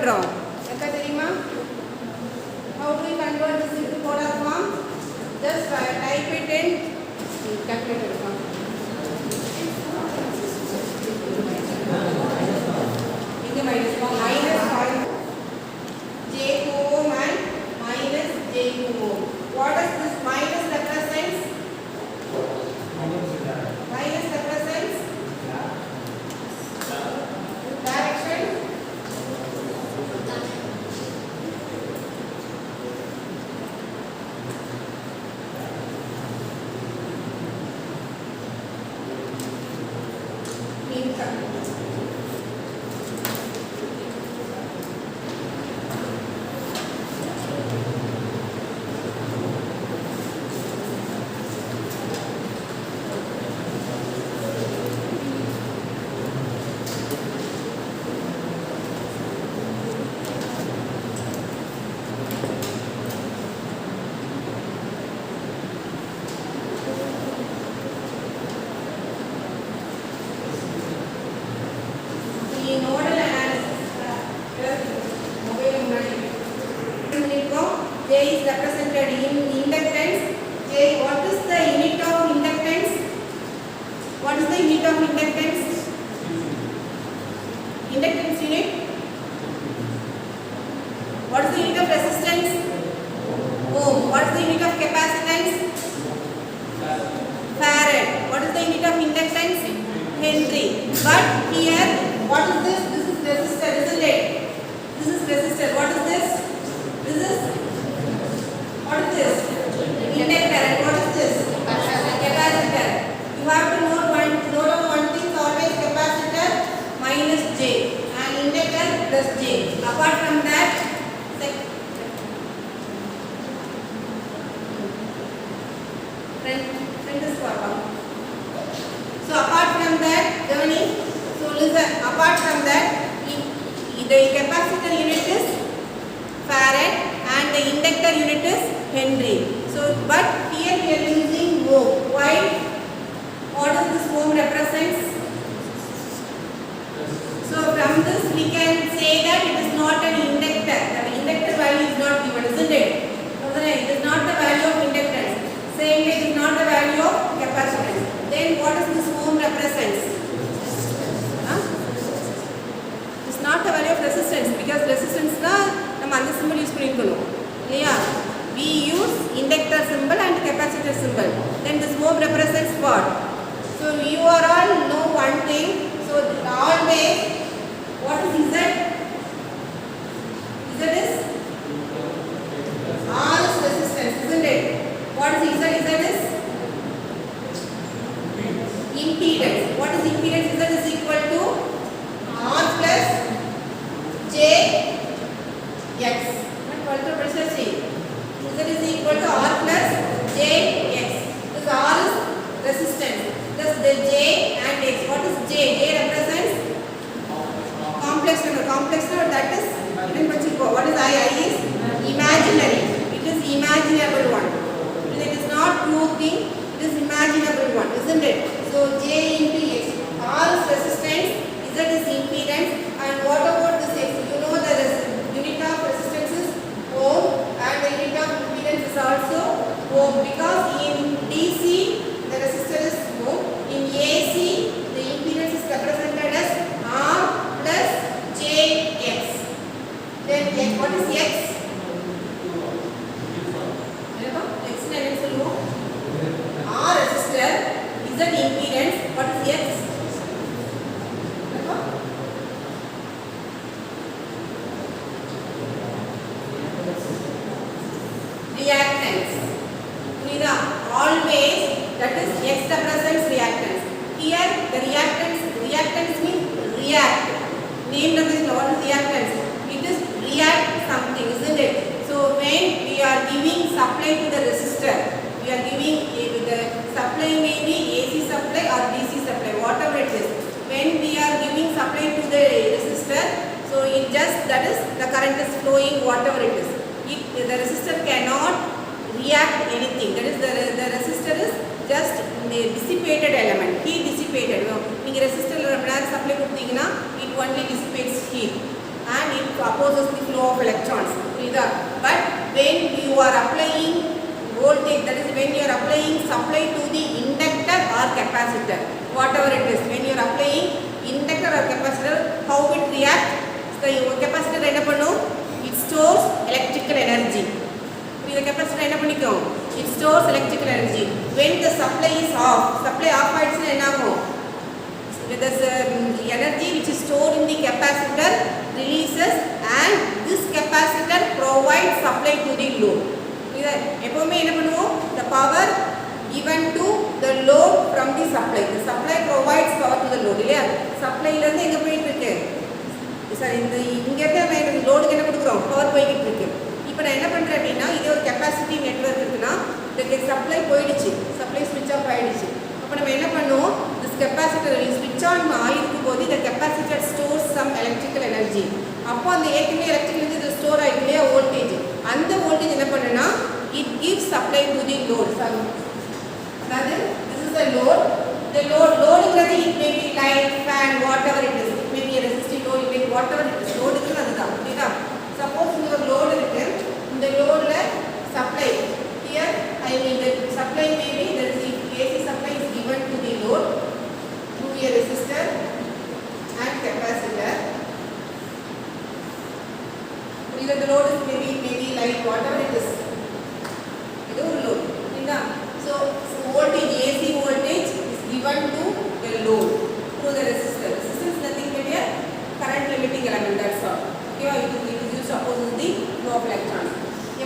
பண்றோம் எங்க தெரியுமா how do we convert this into polar form just type it in calculator form இங்க minus j ohm and minus j ohm. What does this minus represents? Minus represents direction. J is represented in inductance. J, what is the unit of inductance? What is the unit of inductance? Inductance unit. What is the unit of resistance? Ohm. What is the unit of capacitance? Farad. What is the unit of inductance? Henry. But here, what is this? This is resistor, isn't it? This is resistor. What is this? This is what is this? Inductor. And what is this? Capacitor. You have to note one thing, always capacitor minus J and inductor plus J. Apart from that, friend is problem. So apart from that, Devani, so listen, apart from that, the capacitor unit is Farad and the inductor unit is Henry. So, but here we are using ohm. Why? What does this ohm represents? So, from this we can say that it is not an inductor. The inductor value is not given, isn't it? It is not the value of inductance. Same way, it is not the value of capacitance. Then, what does this ohm represents? It is not the value of resistance because resistance na நம்ம அந்த symbol use பண்ணிக்கணும் இல்லையா we use inductor symbol and capacitor symbol then this ohm represents what so you are all know one thing so always what is Z is R is resistance isn't it what is Z is impedance what is impedance Z is equal to R plus J X. What is the Z is equal to R plus J X. This R is resistance. Thus the J and X. What is J? J represents complex number. Complex number that is what is I? I is imaginary. It is imaginable one. It is not true thing. It is imaginable one, isn't it? So J into X. R is resistance. Z is impedance. And what about this X? You know the unit of resistance is ohm and the unit of impedance is also ohm because in DC the resistor is ohm in AC the impedance is represented as R plus JX then X, what is X? X என்ன சொல்லுவோம் R resistor Z impedance what is X? Reactance. Always that is X represents reactance. Here the reactance means react. Name of this what is reactance? It is react something, isn't it? So when we are giving supply to the resistor, we are giving the supply may be AC supply or DC supply, whatever it is. When we are giving supply to the resistor, so it just that is the current is flowing, whatever it is. The resistor cannot react anything. That is the resistor is just dissipated element, heat dissipated. நீங்க resistor ல ரொம்ப நேரம் supply கொடுத்தீங்கன்னா it only dissipates heat and it opposes the flow of electrons. But when you are applying voltage, that is when you are applying supply to the inductor or capacitor, whatever it is, when you are applying inductor or capacitor, how it reacts? So capacitor என்ன பண்ணும்? It stores electrical energy. The capacitor என்ன பண்ணிக்கும்? It stores electrical energy. When the supply is off, supply off ஆயிடுச்சுனா என்ன ஆகும்? The energy which is stored in the capacitor releases and this capacitor provides supply to the load. எப்பவுமே என்ன பண்ணுவோம்? The power given to the load from the supply. The supply provides power to the load. இல்லையா? சப்ளைல இருந்து எங்க போயிட்டு இருக்கு? Sir இந்த இங்க இருந்து லோடுக்கு என்ன கொடுக்குறோம்? பவர் போயிட்டு இருக்கு. இப்போ நான் என்ன பண்றேன் அப்படின்னா இது ஒரு கெப்பாசிட்டி நெட்வொர்க் இருக்குன்னா இந்த சப்ளை போயிடுச்சு, சப்ளை ஸ்விட்ச் ஆஃப் ஆயிடுச்சு. அப்போ நம்ம என்ன பண்ணுவோம்? திஸ் கெப்பாசிட்டர் ஸ்விட்ச் ஆன் ஆகிருக்கும் போது இந்த capacitor stores some electrical energy. அப்போ அந்த ஏற்கனவே எலக்ட்ரிக்கல் எனர்ஜி ஸ்டோர் ஆகிருக்கு இல்லையா வோல்டேஜ், அந்த வோல்டேஜ் என்ன பண்ணுன்னா it gives supply to the load. அதாவது this is the load. The loadங்கிறது it may be light, fan, whatever it is. It may be a resistive load, it may be whatever it is. லோடுக்கு அதுதான். புரியுதா? Suppose இங்க ஒரு load இருக்கு, இந்த லோட்ல supply here I mean the supply may be there is AC supply is given to the load through a resistor and capacitor. Either the load is maybe light, whatever it is. இது ஒரு load. புரியுதா? So voltage, AC voltage is given to the load through the resistor. Resistor is nothing but a current limiting element, that's all. Okay, it is used to oppose the flow of electrons.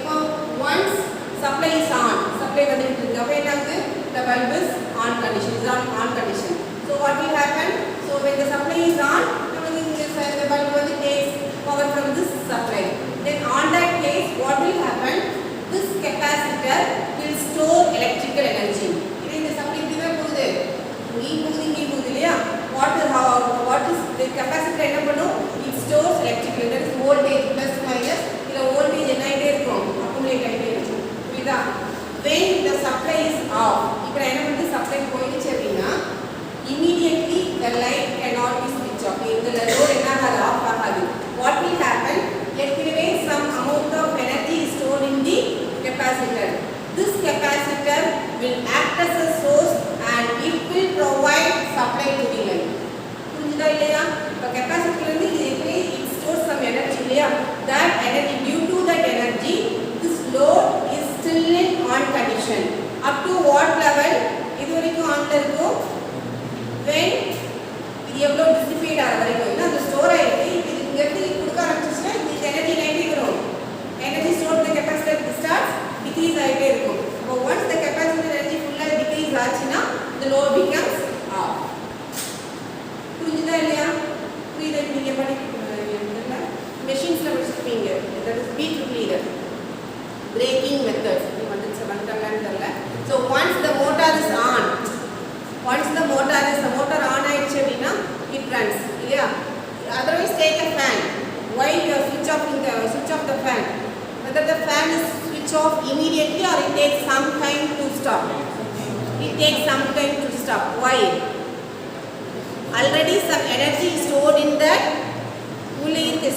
Now once supply is on, supply வந்துட்டு இருக்கு, அப்ப என்ன ஆகுது? The bulb is on condition, is on condition. So what will happen? So when the supply is on, the bulb வந்து takes power from this supply. Then on that case, what will happen? This capacitor will store electrical energy. இந்த supply இப்படிதான் போகுது, இங்கே போகுது இல்லையா? What is the capacitor என்ன பண்ணும்? It stores electrical, that is voltage plus minus. இதுல voltage என்ன ஆயிட்டே இருக்கும்? accumulate ஆயிட்டே இருக்கும். புரியுதா? When the supply is off, இப்போ என்ன பண்ணுது? supply போயிடுச்சு அப்படின்னா immediately the light cannot be switched off. இந்த load என்ன ஆகாது? off ஆகாது. What will happen? ஏற்கனவே some amount of energy is stored in the capacitor. This capacitor will act as a source and it will provide supply to the light. புரிஞ்சுதா இல்லையா? இப்போ கெப்பாசிட்டர்ல இருந்து it stores some energy இல்லையா? That energy, due to that energy, this load is still in on condition. Up to what level? இது வரைக்கும் ஆன்ல இருக்கும். When இது எவ்வளவு dissipate ஆகிற வரைக்கும், ஏன்னா அது ஸ்டோர் ஆயிருக்கு. இது இங்க இருந்து கொடுக்க ஆரம்பிச்சுன்னா இந்த எனர்ஜி நைட்டே வரும். Energy stored in the capacitor starts decrease ஆகிட்டே இருக்கும். அப்போ once the capacitor energy full decrease ஆச்சுன்னா the load becomes off. புரிஞ்சுதா இல்லையா? புரியுதா? நீங்க படிக்கிறீங்க மெஷின்ஸ்ல படிச்சிருப்பீங்க, that is beat repeater, braking methods வந்துட்டாங்கன்னு தெரியல. So once the motor is on, on ஆயிடுச்சு அப்படின்னா it runs இல்லையா? Otherwise take a fan. Why you are switch off the fan? Whether the fan is switch off immediately or it takes some time to stop. It takes some time to stop. Why? Already some energy is stored in that,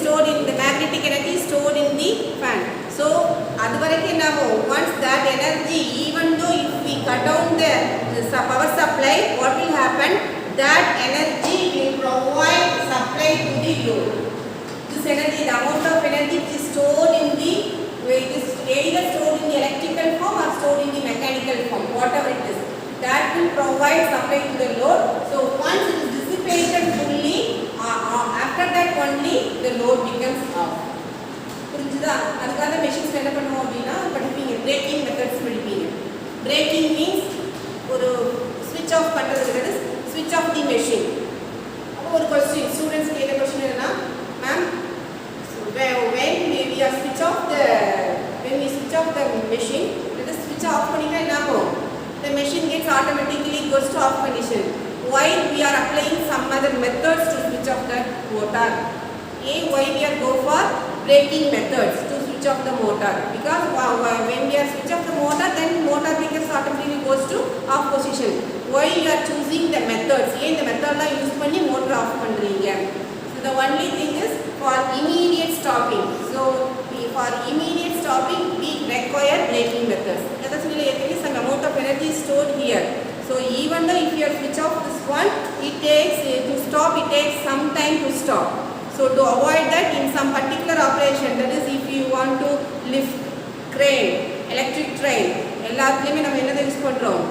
stored in the magnetic energy stored in the fan. So அது வரைக்கும் என்ன ஆகும்? Once that energy, even though if we cut down the power supply, what will happen? That energy will provide supply to the load. This energy, the amount of energy which is stored in the, it is either stored in the electrical form or stored in the mechanical form, whatever it is, that will provide supply to the load. So once it is dissipated fully, after that only the load becomes off. புரிஞ்சுதா? அதுக்காக machines என்ன பண்ணுவோம் அப்படின்னா படிப்பீங்க, braking methods படிப்பீங்க. Braking means ஒரு ஸ்விட்ச் of பண்ணுறதுங்கிறது ஸ்விட்ச் ஆஃப் தி மெஷின். அப்போ ஒரு கொஸ்டின் ஸ்டூடெண்ட்ஸ் கேட்ட கொஸ்டின் என்னன்னா, ma'am when we switch off the machine, let us switch off பண்ணிட்டா என்ன ஆகும்? The machine gets automatically goes to off condition. Why we are applying some other methods to switch off the motor? Why we are go for braking methods to switch off the motor? Because when we are switch off the motor, then motor becomes automatically goes to off position. Why you are choosing the methods? இந்த மெத்தட்லாம் use பண்ணி motor off பண்றீங்க? So the only thing is for immediate stop. require braking methods. That is really some amount of energy stored here. So even though if you switch off this one, it takes to stop, it takes some time to stop. So to avoid that, in some particular operation, that is if you want to lift crane, electric train, எல்லாத்துலயுமே நம்ம என்னதை use பண்றோம்?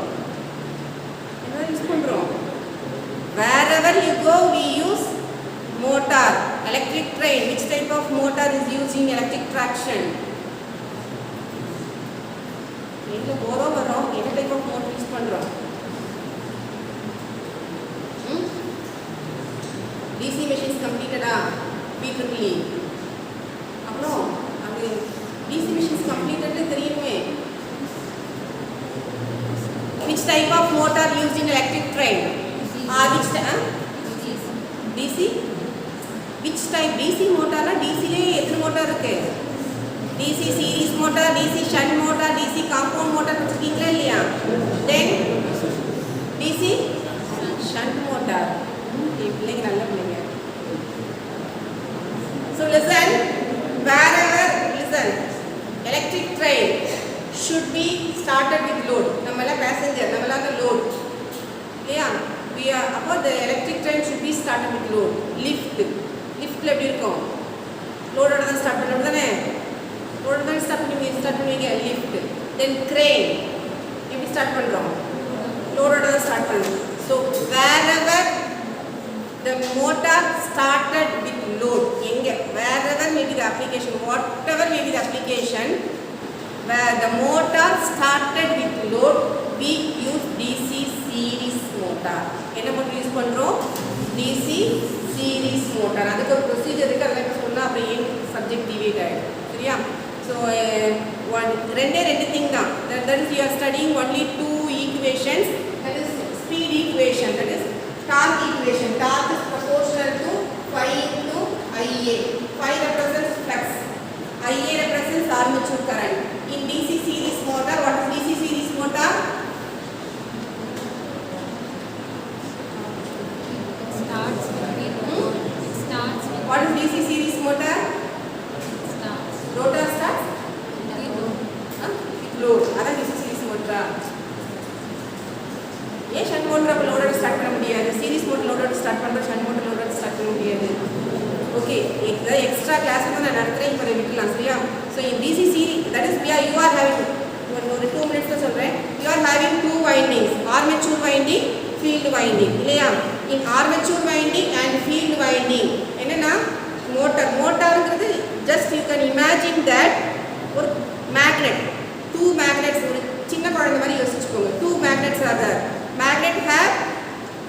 Wherever you go, we use motor, electric train. Which type of motor is using electric traction? எங்க போறோம் வரோம், என்ன type of motor use பண்றோம்? DC machines completed BEEE. அப்புறம் அது DC machines completed தெரியுமே. Which type of motor used in electric train? Which DC? Which type? DC motor na DC le எத்தனை motor இருக்கு? DC series motor, DC shunt motor, DC compound motor வச்சிருக்கீங்களா இல்லையா? Then DC shunt motor. பிள்ளைங்க நல்ல பிள்ளைங்க. So listen, wherever listen, electric train should be started with load. நம்மள passenger, நம்மள அந்த load. இல்லையா? We are about the electric train should be started with load. Liftல எப்படி இருக்கும்? Load ஓட தான் ஸ்டார்ட் பண்ணணும் தானே? Load தான் ஸ்டார்ட் பண்ணுவீங்க lift. Then crane எப்படி ஸ்டார்ட் பண்றோம்? Load ஓட தான் ஸ்டார்ட் பண்ணணும். So wherever the motor started with load, wherever may be the application, whatever may be the application, where the motor started with load, we use DC series motor. என்ன motor use பண்றோம்? DC series motor. அதுக்கு ஒரு procedure இருக்கு, அதெல்லாம் சொன்னா அப்படியே subject deviate ஆயிடும். சரியா? So ரெண்டு திங் தான். That is you are studying only two equations. That is speed equation, that is torque equation. Torque is proportional to phi into Ia. Phi represents flux, Ia represents armature current. In DC series motor, what is DC series motor? Starts What is DC series motor? Rotor starts with load. That is DC series motor. ஏன் shunt motor அப்போ லோடோட start பண்ண முடியாது? Series motor லோடோட start பண்ணுற, shunt motor லோடோட start பண்ண முடியாது. Okay, ஏதாவது extra class வந்து நான் நடத்துகிறேன், இப்போ விட்டுலாம். சரியா? So in DC series, that is you are having ஒரு 2 minutes தான் சொல்கிறேன். You are having 2 windings, armature winding, field winding. இல்லையா? In armature winding and field winding என்னென்னா மோட்டாருங்கிறது just you can imagine that ஒரு மேக்னெட், 2 magnets, ஒரு சின்ன குழந்தை மாதிரி யோசிச்சுக்கோங்க. 2 magnets are there. Magnet have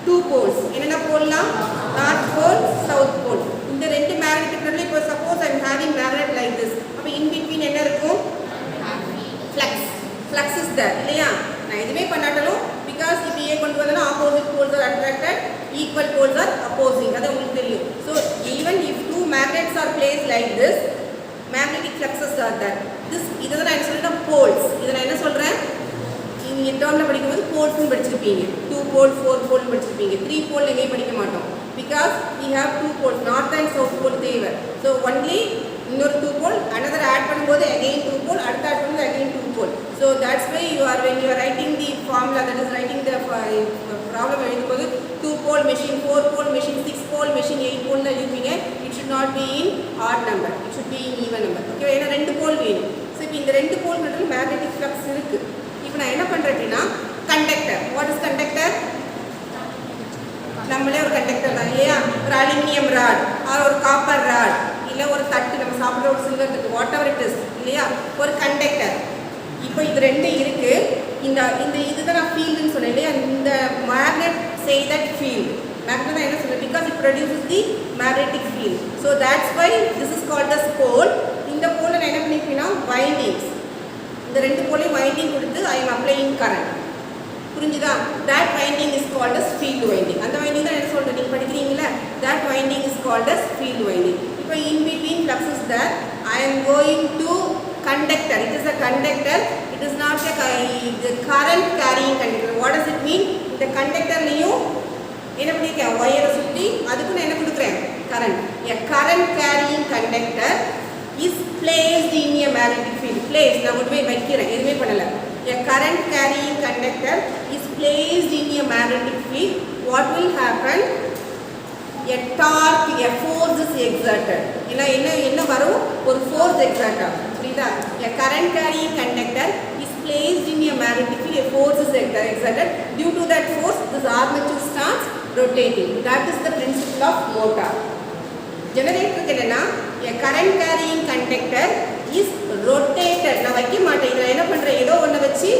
2 poles. என்னென்ன போல்லாம்? North pole, South pole. இந்த ரெண்டு மேக்னெட்டுக்கு நடுவுல இப்போ suppose I am having magnet like this. அப்போ இன் பிட்வீன் என்ன இருக்கும்? Flux is there. இல்லையா? நான் எதுவுமே பண்ணாட்டலும் because இப்போ ஏ கொண்டு வந்தா opposite poles are attracted, equal poles are opposing. அது உங்களுக்கு தெரியும். So even if 2 magnets are placed like this, magnetic fluxes are there. இதை நான் என்ன சொல்றேன்? poles. இதை நான் என்ன சொல்றேன்? நீங்கள் டேர்மில் படிக்கும்போது போல்ஸ்னு படிச்சிருப்பீங்க. 2 pole 4 pole படிச்சிருப்பீங்க. 3 pole எங்கேயும் படிக்க மாட்டோம். Because we have 2 poles, north and south pole தேவை. ஸோ ஒன்லி இன்னொரு 2 pole, another ஆட் பண்ணும்போது அகெயின் 2 pole, அடுத்த ஆட் பண்ணும்போது again 2 pole. So that's why when you are writing the formula, that is writing the problem எழுதும்போது 2 pole machine, 4 pole machine, 6 pole machine, 8 pole தான் எழுதுவீங்க. It should not be in odd number, it should be in even number. Okay, ஏன்னா 2 pole வேணும். So இப்போ இந்த 2 pole நடுவில் magnetic flux இருக்குது. இப்போ நான் என்ன பண்ணுறேன் அப்படின்னா கண்டக்டர். What is conductor? நம்மளே ஒரு கண்டக்டர் தான் இல்லையா? ஒரு அலுமினியம் ராட் ஆர் ஒரு காப்பர் ராட், இல்லை ஒரு தட்டு, நம்ம சாப்பிட்ற ஒரு சில்வர் தட்டு, வாட் எவர் இட் இஸ் இல்லையா? ஒரு கண்டக்டர். இப்போ இது ரெண்டு இருக்குது. இந்த இதுதான் நான் ஃபீல்டுன்னு சொன்னேன் இல்லையா? இந்த magnet say that field. Magnet தான் என்ன சொல்லுவேன்? Because it produces the magnetic field. So that's why this is called as pole. இந்த போலில் நான் என்ன பண்ணியிருக்கேன்னா வைண்டிங்ஸ், இந்த 2 போலையும் வைண்டிங் கொடுத்து ஐ எம் அப்ளையிங் கரண்ட். புரிஞ்சுதா? That winding is called as field winding. அந்த வைண்டிங் தான் என்ன சொல்கிறேன், நீங்கள் படிக்கிறீங்களா? That winding is called as field winding. இப்போ in between flux is that I am going to conductor. It is a conductor, it is not a current carrying conductor. What does it mean? இந்த கண்டக்டர்லையும் என்ன பண்ணியிருக்கேன்? ஒயரை சுற்றி அதுக்கு நான் என்ன கொடுக்குறேன்? Current. A current carrying conductor is placed in a magnetic field. placed. நான் கொண்டு போய் வைக்கிறேன், எதுவுமே பண்ணல. A current carrying conductor is placed in a magnetic field. What will happen? A torque, a force is exerted. என்ன வரும்? ஒரு force exert ஆகும். புரியுதா? A current carrying conductor is placed in a magnetic field. A force is exerted. Due to that force, this armature starts rotating. That is the principle of motor. Generator என்னன்னா a current carrying conductor is rotated. நான் வைக்க மாட்டேன், இதில் என்ன பண்ணுறேன், ஏதோ ஒன்று வச்சு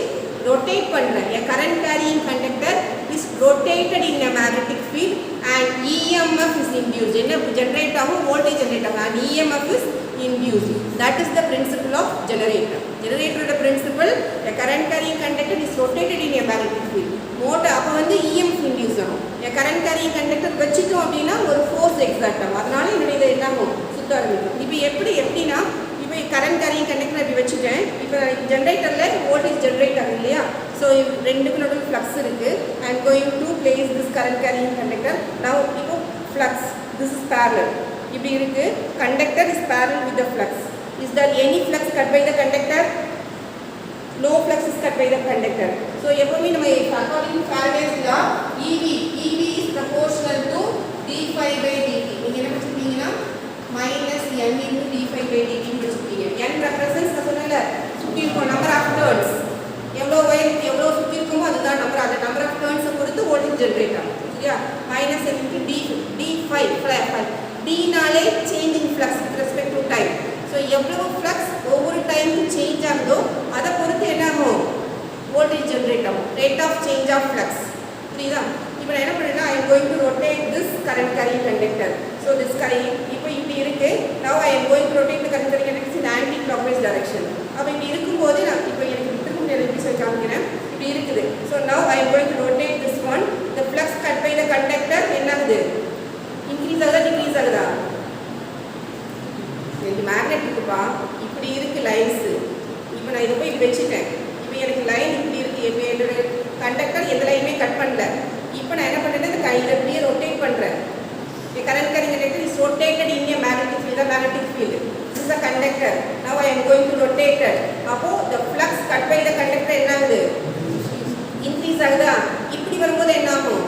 rotate பண்ணுறேன். A current carrying conductor is rotated in a magnetic field and EMF is induced. என்ன generate ஆகும், voltage generate ஆகும் and EMF is induced. That is the principle of generator. Generator principle, a current carrying conductor is rotated in a magnetic field. Motor அப்போ வந்து EMF induce ஆகும். A current carrying conductor வச்சுட்டோம் அப்படின்னா ஒரு force exert ஆகும். அதனால என்னுடைய இது என்ன ஆகும், சுத்த ஆரம்பிக்கும். இப்போ எப்படின்னா இப்போ கரண்ட் கேரிங் கண்டக்டர் இப்படி வச்சுட்டேன். இப்போ ஜென்ரேட்டரில் வோல்டேஜ் ஜென்ரேட் ஆகும் இல்லையா? ஸோ ரெண்டுக்கு நடுவில் ஃப்ளக்ஸ் இருக்குது. I am going to place this current carrying conductor. நான் இப்போ ஃப்ளக்ஸ், திஸ் இஸ் பேரலல், இப்படி இருக்குது. Conductor is parallel with the flux. Is that any flux cut by the conductor? No flux is cut by the conductor. So எப்பவுமே நம்ம according to Faraday's law, EV is proportional to d phi by dt. நீங்க என்ன படிச்சிருக்கீங்கன்னா minus n into d phi by dt ன்னு படிச்சிருக்கீங்க. n represents நான் சொன்னேன்ல, சுத்தி இருக்கும் number of turns. எவ்வளவு வயர் எவ்வளவு சுத்தி இருக்குமோ அதுதான் நம்பர். அந்த number of turns பொறுத்து வோல்டேஜ் ஜெனரேட் ஆகும். சரியா? minus n into d phi. d நாலே changing flux with respect to time. So எவ்வளவு ஃப்ளக்ஸ் ஒவ்வொரு டைமும் சேஞ்ச் ஆகுதோ அதை பொறுத்து என்ன ஆகும், வோல்டேஜ் ஜென்ரேட் ஆகும். Rate of change of flux. புரியுதா? இப்போ நான் என்ன பண்ணுறேன்னா I am going to rotate this current carrying conductor. So this current இப்போ இப்படி இருக்குது. Now I am going to rotate the current carrying conductor in anti clockwise direction. அப்போ இப்படி இருக்கும்போது நான் இப்போ எனக்கு விட்டு முடியாது எப்படி காமிக்கிறேன், இப்படி இருக்குது. So now I am going to rotate this one. The flux cut by the conductor என்ன ஆகுது, இன்க்ரீஸ் ஆகுதா டிக்ரீஸ் ஆகுதா? எனக்கு மேக்னெட் இருக்குப்பா, இப்படி இருக்குது லைன்ஸு. இப்போ நான் இதை போய் இப்படி வச்சுட்டேன். இப்போ எனக்கு லைன் இப்படி இருக்குது. இப்போ என்னோட கண்டக்டர் எந்த லைனுமே கட் பண்ணல. இப்போ நான் என்ன பண்ணுறேன், இந்த கையில் இப்படியே ரொட்டேட் பண்ணுறேன். என் current carrying conductor is rotated in a magnetic field. Magnetic field this is a conductor. Now I am going to rotate. அப்போது the flux cut by the conductor என்ன ஆகுது, இன்க்ரீஸ் ஆகுதா? இப்படி வரும்போது என்ன ஆகும்,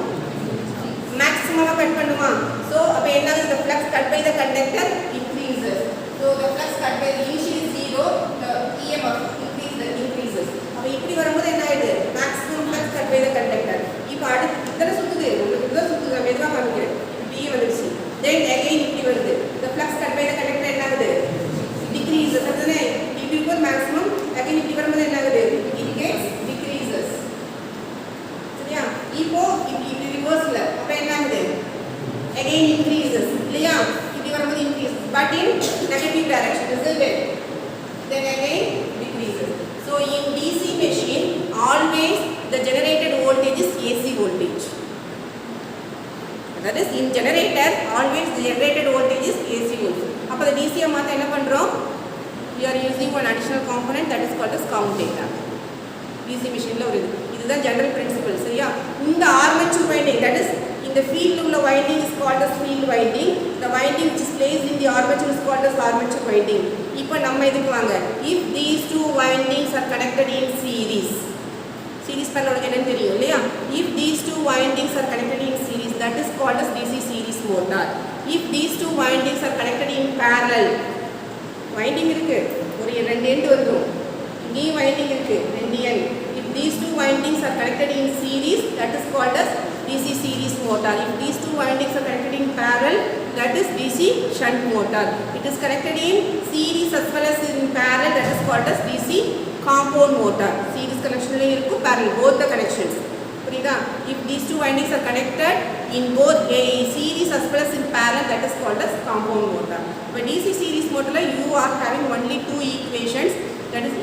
மேக்ஸிமமாக கட் பண்ணுமா? ஸோ அப்போ என்ன ஆகுது, the flux cut by the conductor increases. So the flux cut by initially 0, the EMF increases. அப்ப இப்படி வரும்போது என்ன ஆயிடுது, maximum flux cut by the conductor. இப்போ அடுத்து இதெல்லாம் சுத்துது, உங்களுக்கு இதெல்லாம் சுத்துது, நான் மெதுவாக காமிக்கிறேன். இப்படி வந்துருச்சு. Then again இப்படி வருது. The flux cut by the conductor என்ன ஆகுது, decreases. அதுதானே இப்படி இருக்கும் maximum. again இப்படி வரும்போது என்ன ஆகுது, it gets decreases. சரியா? இப்போ இப்படி ரிவர்ஸ்ல அப்ப என்ன ஆகுது, again increases இல்லையா? வரும்போது increase but in negative direction, isn't it? Then again decreases. So in DC machine always the generated voltage is AC voltage. That is in generator always the generated voltage is AC voltage. அப்ப the DC மாத்த என்ன பண்றோம், we are using one additional component that is called as commutator. DC machineல ஒரு இதுதான் general principle. சரியா? இந்த armature winding, that is in the field உள்ள winding is called as field winding. The winding which is placed in the armature is called as armature winding. இப்போ நம்ம இதுக்கு வாங்க, if these two windings are connected in series பண்ண உங்களுக்கு என்னன்னு தெரியும் இல்லையா? if these two windings are connected in series, that is called as DC series motor. if these two windings are connected in parallel, winding இருக்கு, ஒரு ரெண்டு end இருக்கும், இங்கே winding இருக்கு, ரெண்டு end. if these two windings are connected in series, that is called as DC series motor. If these two windings are connected in parallel, that is DC shunt motor. It is connected in series as well as in parallel, that is called as DC compound motor. Series connection la irukku, parallel both the connections. Puriyudha? If these two windings are connected in both a series as well as in parallel, that is called as compound motor. But DC series motor la you are having only two equations. That is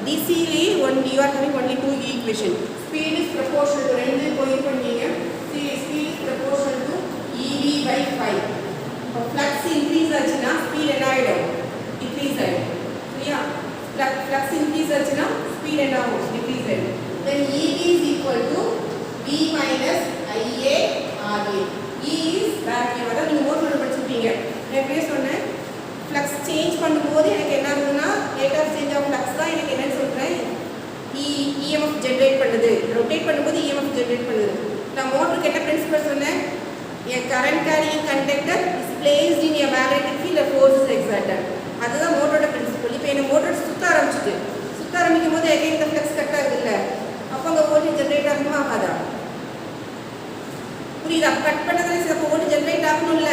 DC la you are having only two equations. Speed is proportional to ரெண்டு கோயில் பண்ணீங்க. Speed is proportional to EV by phi. இப்போ flux increase ஆச்சுன்னா speed என்ன ஆயிடும், decrease ஆயிடும். சரியா? flux increase ஆச்சுன்னா speed என்ன ஆகும், decrease ஆயிடும். Then EV is equal to V minus IA RA. E is vacuum. அதாவது நீங்க மோட்டர்ல படிச்சிருப்பீங்க. நான் எப்பவே சொன்னேன், flux change பண்ணும்போது எனக்கு என்ன ஆகுதுன்னா rate of change of flux தான் EMF ஜெனரேட் பண்ணுது, ரொட்டேட் பண்ணும்போது EMF ஜெனரேட் பண்ணுது. நான் மோட்டருக்கு என்ன பிரின்சிபல் சொன்னேன்? A current carrying conductor is placed in a magnetic field, a force is exerted. அதுதான் மோட்டரோட பிரின்சிபல். இப்போ என்ன மோட்டர் சுத்த ஆரம்பிக்கும் போது again the flux கட் ஆகுது இல்லை, அப்போ அங்கே வோல்டேஜ் ஜென்ரேட் ஆகுமா ஆகாதா? புரியுதா? கட் பண்ணதில் சில வோல்டேஜ் ஜென்ரேட் ஆகணும்ல,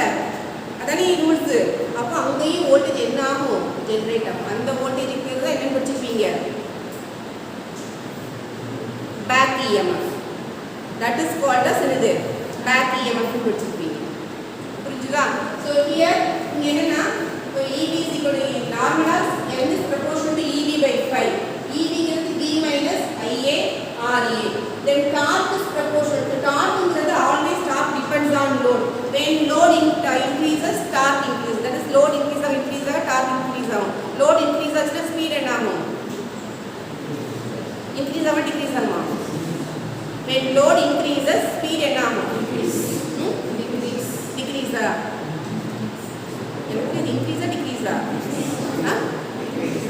அதானே ரூல்ஸ். அப்போ அங்கேயும் வோல்டேஜ் என்ன ஆகும்? ஜென்ரேட் ஆகும். அந்த வோல்டேஜுக்கு பேர் தான் என்னன்னு படிச்சிருப்பீங்க, back EMF. That is called as என்னது? பேக் EMF படிச்சிருப்பீங்க. புரிஞ்சுதா? ஸோ ஹியர் இங்கே என்னன்னா, இப்போ EV is equal to நார்மலா N is proportional to EV by 5. EV is V minus IA RA. Then torque is proportional to torque is always torque depends on load. When load increases, torque increases. That is load increase or increase or torque increase ஆகும். Load increase ஆச்சுன்னா speed என்ன ஆகும்? Increase ஆகும் decrease ஆகுமா? When load increases, speed என்ன ஆகும்? Decrease. Decrease ஆ? எனக்கு increase ah decrease ah?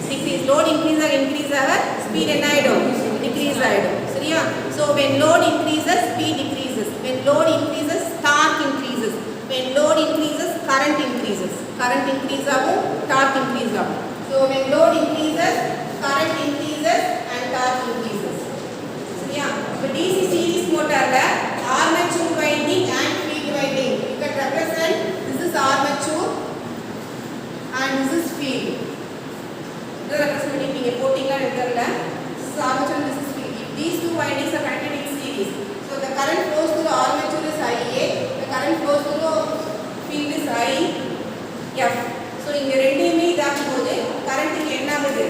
Decrease. Load increase or increase ஆக speed என்ன ஆயிடும்? Decrease ஆயிடும். சரியா? So when load increases, speed decreases. When load increases, torque increases. When load increases, current increases. Current increase ஆகும், torque increase ஆகும். So when load increases, current increases and torque increases. சரியா? இப்போ DC series motorல armature winding and field winding. You can represent this is armature and this is field. இதை represent பண்ணிப்பீங்க போட்டிங்களா எடுக்கல. This is armature and this is field. If these two windings are connected in series, so the current flows through the armature is IA, the current flows through the field is IF. So இங்க ரெண்டுமே இதாகும் போது current இங்க என்ன ஆகுது?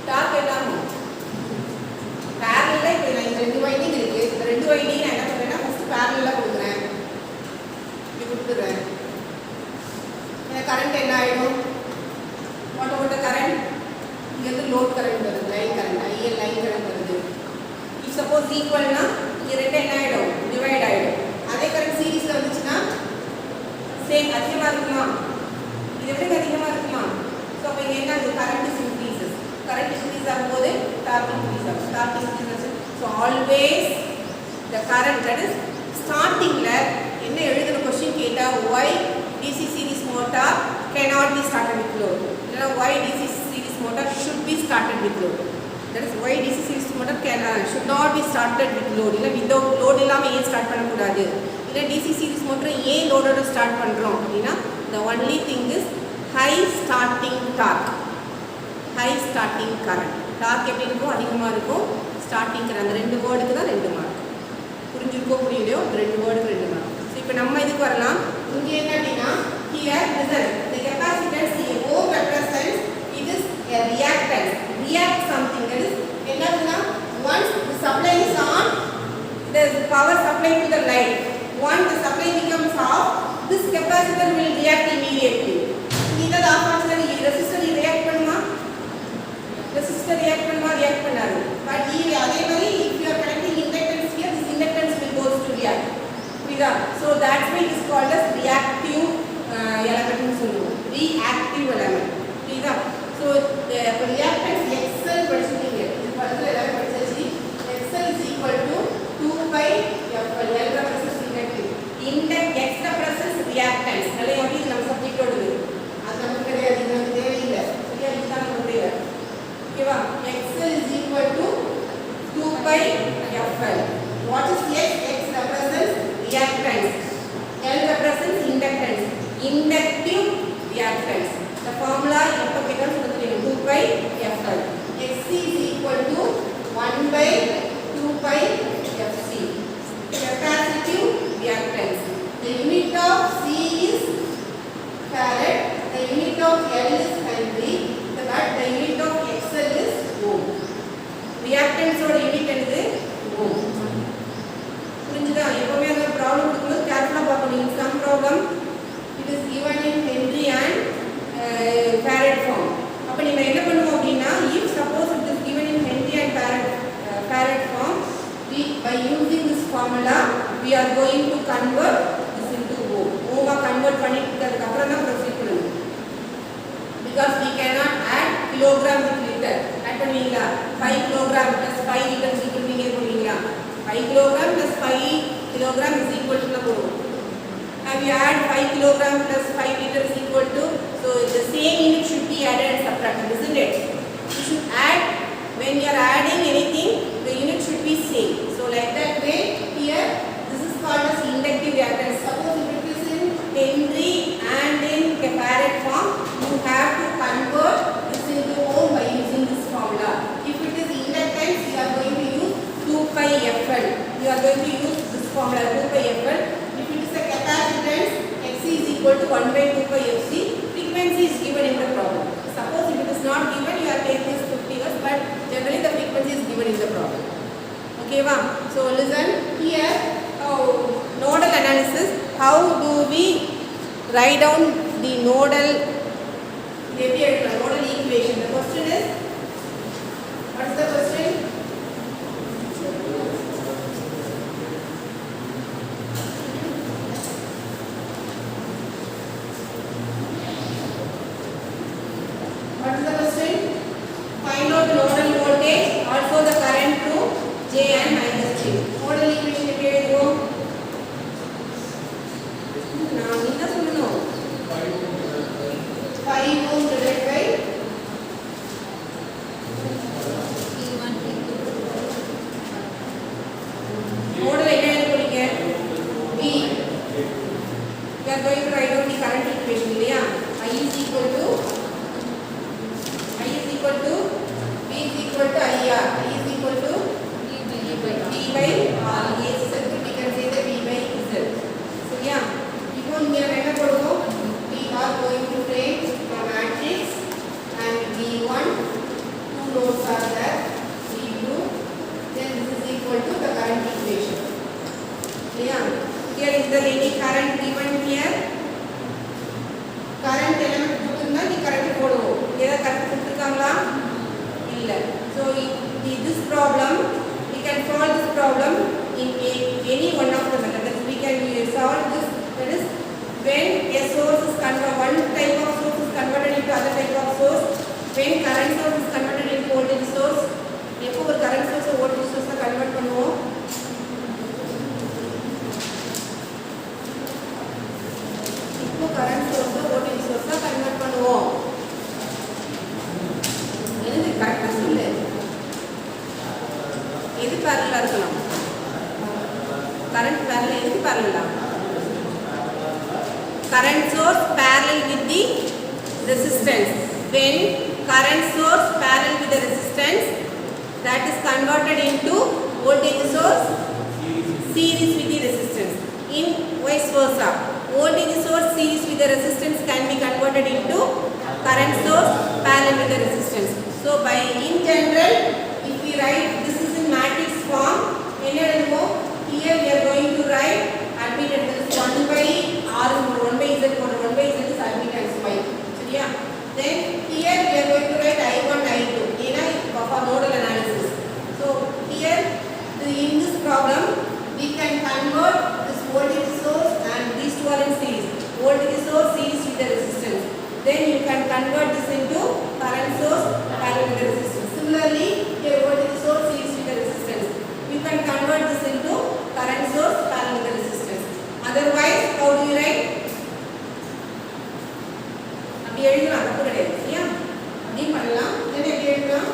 Dark என்ன ஆகும்? parallel இப்போ நான் ரெண்டு வைண்டிங் இருக்கு, இந்த ரெண்டு வைண்டிங் நான் என்ன பண்றேன்னா ஃபர்ஸ்ட் parallel கொடுக்குறேன், இப்படி கொடுத்துறேன். இந்த கரண்ட் என்ன ஆயிடும்? What about the current? இங்க இருந்து லோட் கரண்ட் வருது, line current, IL line current வருது. இஃப் சப்போஸ் ஈக்குவல்னா இங்க ரெண்டு என்ன ஆயிடும்? டிவைட் ஆயிடும். அதே கரண்ட் சீரிஸ்ல வந்துச்சுன்னா சேம் அதிகமா இருக்குமா? இது எப்படி அதிகமா இருக்குமா? சோ அப்ப இங்க என்ன ஆகுது? Current is increases. Current increase ஆகும்போது டார்க் இன்கிரீஸ் ஆகும். Torque increase. So always the current, that is ஸ்டார்டிங்ல என்ன எழுதுற क्वेश्चन கேட்டா why DC series motor cannot be started with load, இல்லனா why DC series motor should be started with load. That is why DC series motor should not be started with load. இல்ல without load இல்லாம ஏன் start பண்ண கூடாது? இல்ல DC series motor ஏன் லோடோட start பண்றோம் அப்படினா the only thing is high starting torque, high starting current. Torque எப்படி இருக்கும்? அதிகமா இருக்கும். ஸ்டார்டிங் கரண்ட், அந்த ரெண்டு வேர்டுக்கு தான் 2 மார்க். புரிஞ்சிருக்கோ புரியலையோ, அந்த ரெண்டு வேர்டுக்கு 2 மார்க். ஸோ இப்போ நம்ம இதுக்கு வரலாம். இங்கே என்ன அப்படின்னா here listen, the capacitance O represents it is a reactance, react something. That is என்னன்னா once the supply is on, the power supply to the light, once the supply becomes off, this capacitor will react immediately. இத of ஆச்சுனா resistor react பண்ணுமா? Resistor react பண்ணுமா? react பண்ணாது. But அதே மாதிரி if you are connecting inductance here, this inductance will goes to react. புரியுதா? So that's why it is called as reactive element னு சொல்லுவோம். reactive element. புரியுதா? So the reactance XL படிச்சிருக்கீங்க. இது படத்துல எல்லாரும் படிச்சாச்சு. XL is equal to 2 by FL. L represents inductive. X represents reactance. நல்ல எப்படி நம்ம சப்ஜெக்ட் ஓடுது. அது நமக்கு கிடையாது, இது நமக்கு தேவையில்லை. சரியா? இதுதான் நமக்கு தேவை. ஓகேவா? XL is equal to 2 by FL. What is X? X represents reactance. L represents inductance. Inductive reactance. The formula எப்ப கேட்டாலும் சொல்லுங்க 2 by FL. Xc is equal to 1 by 2 by FC. Capacitive reactance. The unit of C is farad. The unit of L is Henry. But the unit of XL is ohm. Reactance ஓட unit என்னது? ohm. புரிஞ்சுதா? எப்பவுமே அந்த problem கொடுக்கும்போது கேர்ஃபுல்லா பார்க்கணும். In some problem it is given in Henry and farad form. அப்ப நீங்க என்ன பண்ணுவோம் அப்படினா if suppose it is given in Henry and farad form, we by using this formula we are going to convert this into ohm. ohm convert பண்ணிட்டதுக்கு அப்புறம் தான் proceed பண்ணணும். Because we cannot add kilogram with liter. Add பண்ணுவீங்களா? 5 kilogram plus 5 liter is equal to நீங்க போடுவீங்களா 5 kilogram plus 5 kilogram is equal to போடுவோம். Have you add 5 kilogram plus 5 liter is equal to, so the same unit should be added and subtracted, isn't it? You should add, when you are adding anything, the unit should be same. So like that way, here this is called as inductive reactance. Suppose if it is in Henry and in farad form, you have to convert this into ohm by using this formula. If it is inductance, you are going to use 2 pi Fl. You are going to use this formula 2 pi Fl. If it is a capacitance, Xc is equal to 1 by 2 pi Fc. Frequency is given in the problem. Suppose if it is not given, you are taking this 50 Hz, but generally the frequency is given in the problem. Okay, wow. So listen here. Nodal analysis. How do we write down the nodal equation? The question is, what is the question? What is the question? Find out the nodal voltage, also the current through J and minus J. Nodal equation எப்படி எழுதுவோம்? நான் என்ன சொல்லணும்? 5 ohm divided by nodal என்ன எழுத போறீங்க? V. We are going to write down the current equation இல்லையா? I is equal to V is equal to IR. I is equal to V by R. Yes, we can say that V by Z. So yeah, இப்போ இங்க என்ன போடுவோம்? We are going to take the matrix and V1, 2 nodes are there, V2, then this is equal to the current equation. Yeah, here is the any current given here. Current element கொடுத்திருந்தா நீ correct போடுவோம். ஏதா correct கொடுத்திருக்காங்களா? இல்ல. So this problem, we can solve this problem in any one of the methods. We can solve this, that is when a source is converted, one type of source is converted into other type of source, when current source is converted into voltage source. எப்போ ஒரு current source voltage source convert பண்ணுவோம்? இப்போ current source voltage source convert பண்ணுவோம். என்னது கரெக்ட்டா சொல்லு. எது parallel இருக்கலாம்? Current parallel எதுக்கு parallel? Current source parallel with the resistance. When current source parallel with the resistance, that is converted into voltage source series with the resistance. In vice versa, voltage source series with the resistance can be converted into current source parallel with the resistance. So by in general, if we write this is in matrix form, here we are going to write admittance 1 by R, 1 by Z, 1 by Z is admittance y. சரியா? Then here we are going to write I1, I2 for nodal analysis. So here in this problem we can convert this voltage source and these two are in series. Voltage source series with the resistance. Then you can convert this into current source parallel with the resistance. Similarly, here voltage source series with the resistance. You can convert this into current source parallel with the resistance. Otherwise, how do you write? அப்படி எழுதலாம், தப்பு கிடையாது. சரியா? அப்படி பண்ணலாம். then எப்படி எழுதலாம்?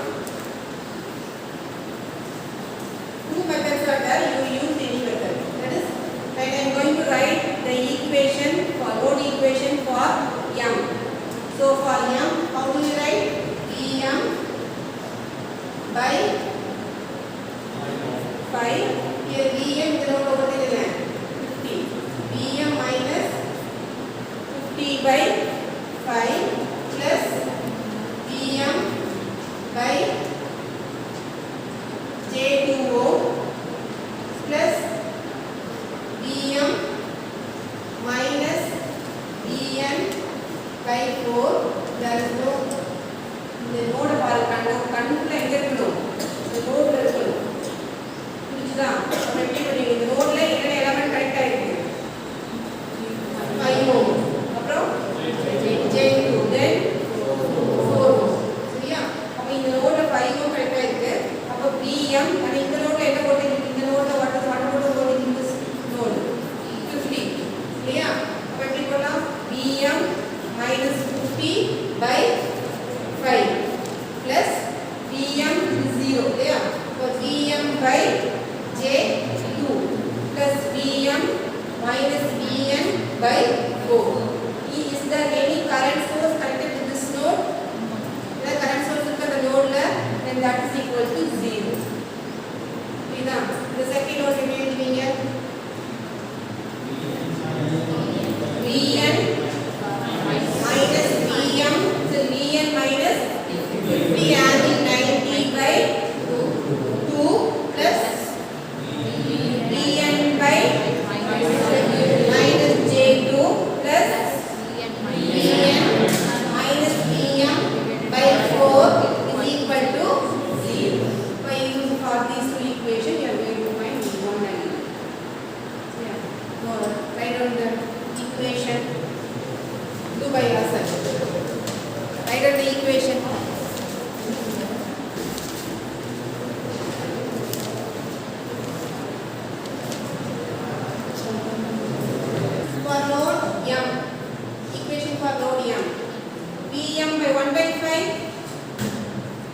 Two methods are there. You use any method. That is, like I am going to write the equation for load equation for M. So for M, how do you write? Vm by 5. Here Vm இதனோட voltage என்ன? 50. Vm minus 50 by 5 plus Vm by J2 ohm plus Vm minus Vn by 4. There is no இந்த நோட பாருங்க, கண்ணுக்குள்ள எங்க இருக்கணும்? இந்த நோட்ல இருக்கணும். புரியுதா? நம்ம எப்படி பண்ணுவீங்க? இந்த நோட்ல என்ன எலிமெண்ட் கரெக்ட்டா இருக்கு? 5 ohm. அப்புறம் J2, then 4 ohm. சரியா? அப்ப இந்த நோட்ல 5 ohm கரெக்ட்டா இருக்கு. minus 50 by 5 plus Vm is 0. Yeah. So Vm by J2 plus Vm minus Vn by 4. Is there any current source connected to this node? The current source is the node la, then that is equal to 0. The second node remains here. Vn minus Vm, so Vn minus 50 angle 90 by 2 plus Vn by minus J2 plus Vn minus Vm by 4 is equal to 0. By using for these two equations, you are going to find V1 and V2. Yeah. No, write down the equation. Do by yourself. Write down the equation. For node M, equation for node M. Vm by 1 by 5.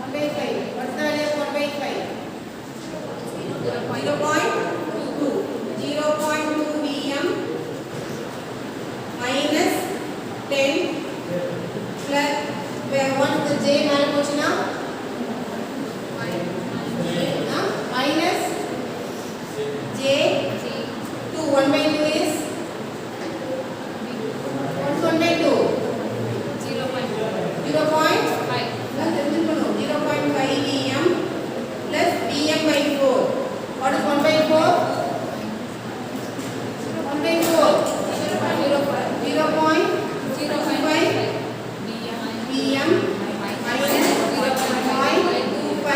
1 by 5. What's the value of 1 by 5? 0.2. 0.2 Vm minus 10 plus where 1 the J minus minus J 2 1 by 2 is what's 1 by 2? 0.5 Vm plus Vm by 4. What is 1 by 4? 1 by 4 0.05 Vm minus 0.25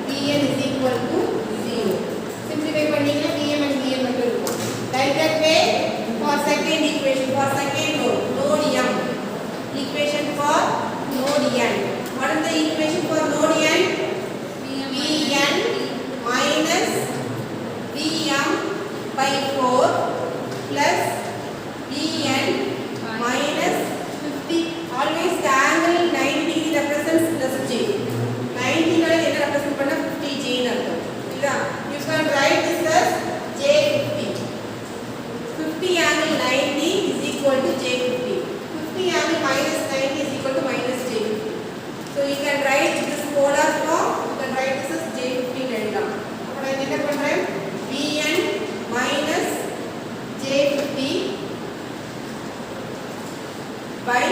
Vn is equal to 0. Simplify பண்ணீங்கன்னா Vm and Vn மட்டும் இருக்கும். Like that way for second equation for second node M. Equation for node N. What is the equation for node N? Vn minus Vm by 4 plus Vn minus 50. Always the angle 90 degree represents plus J. 90 நால என்ன represent பண்ணா 50 J ன்னு அர்த்தம். இல்ல you can write this as J50. 50 angle 90 is equal to J50. 50 angle minus 90 is equal to minus J50. So you can write this polar form. You can write this as J50 எழுதலாம். அப்ப நான் என்ன பண்றேன்? Vn minus J50 by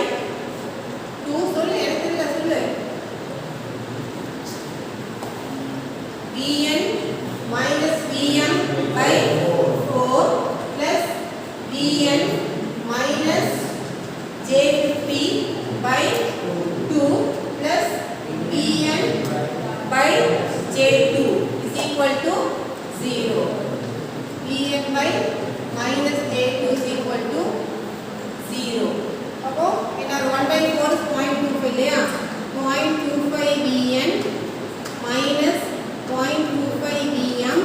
2 சொல்லு எடுத்துல சொல்லு. Vn minus Vm by 4 plus Vn minus J50 by 2 plus Vn by J2 is equal to 0. Vn by minus J2 is equal to 0. அப்போ என்ன 1 by 4 is 0.25 இல்லையா? 0.25 Vn minus 0.25 Vm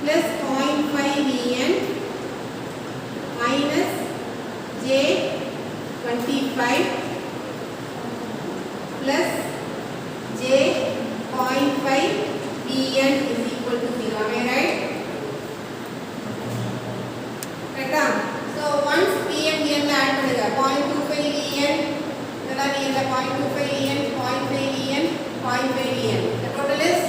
plus 0.5 Vn minus J25 plus J0.5 Vn is equal to 0. Am I right? Correct? So once Vm Vn la add பண்ணுங்க 0.25 Vn இதெல்லாம் Vn la 0.25 Vn 0.5 Vn 0.5 Vn. The total is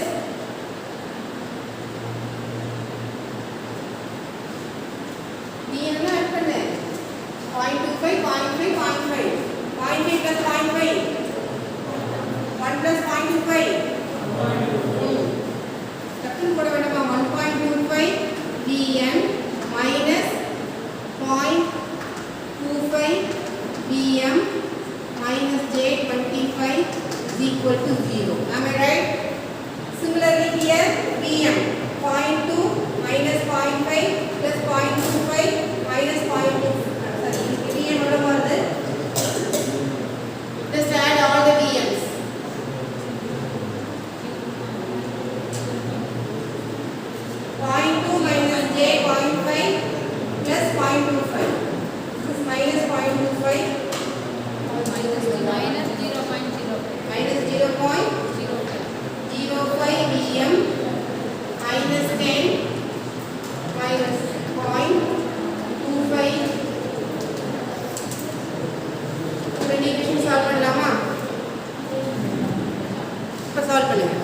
Vn la add பண்ணு 0.25 0.5 0.5 0.5 plus 0.5 1 plus 0.25 டக்குன்னு போட வேண்டாமா 1.25 Vn minus 0.25 Vm minus J25 is equal to 0. Am I right? Similarly here Vm 0.2 minus 0.5 plus 0.25 minus 0.2. Sorry, Vm எவ்வளவு வருது? Just add all the Vms. 0.2 minus J 0.5 plus 0.25. This is minus 0.25 equation solve பண்ணலாமா? இப்போ solve பண்ணுங்க.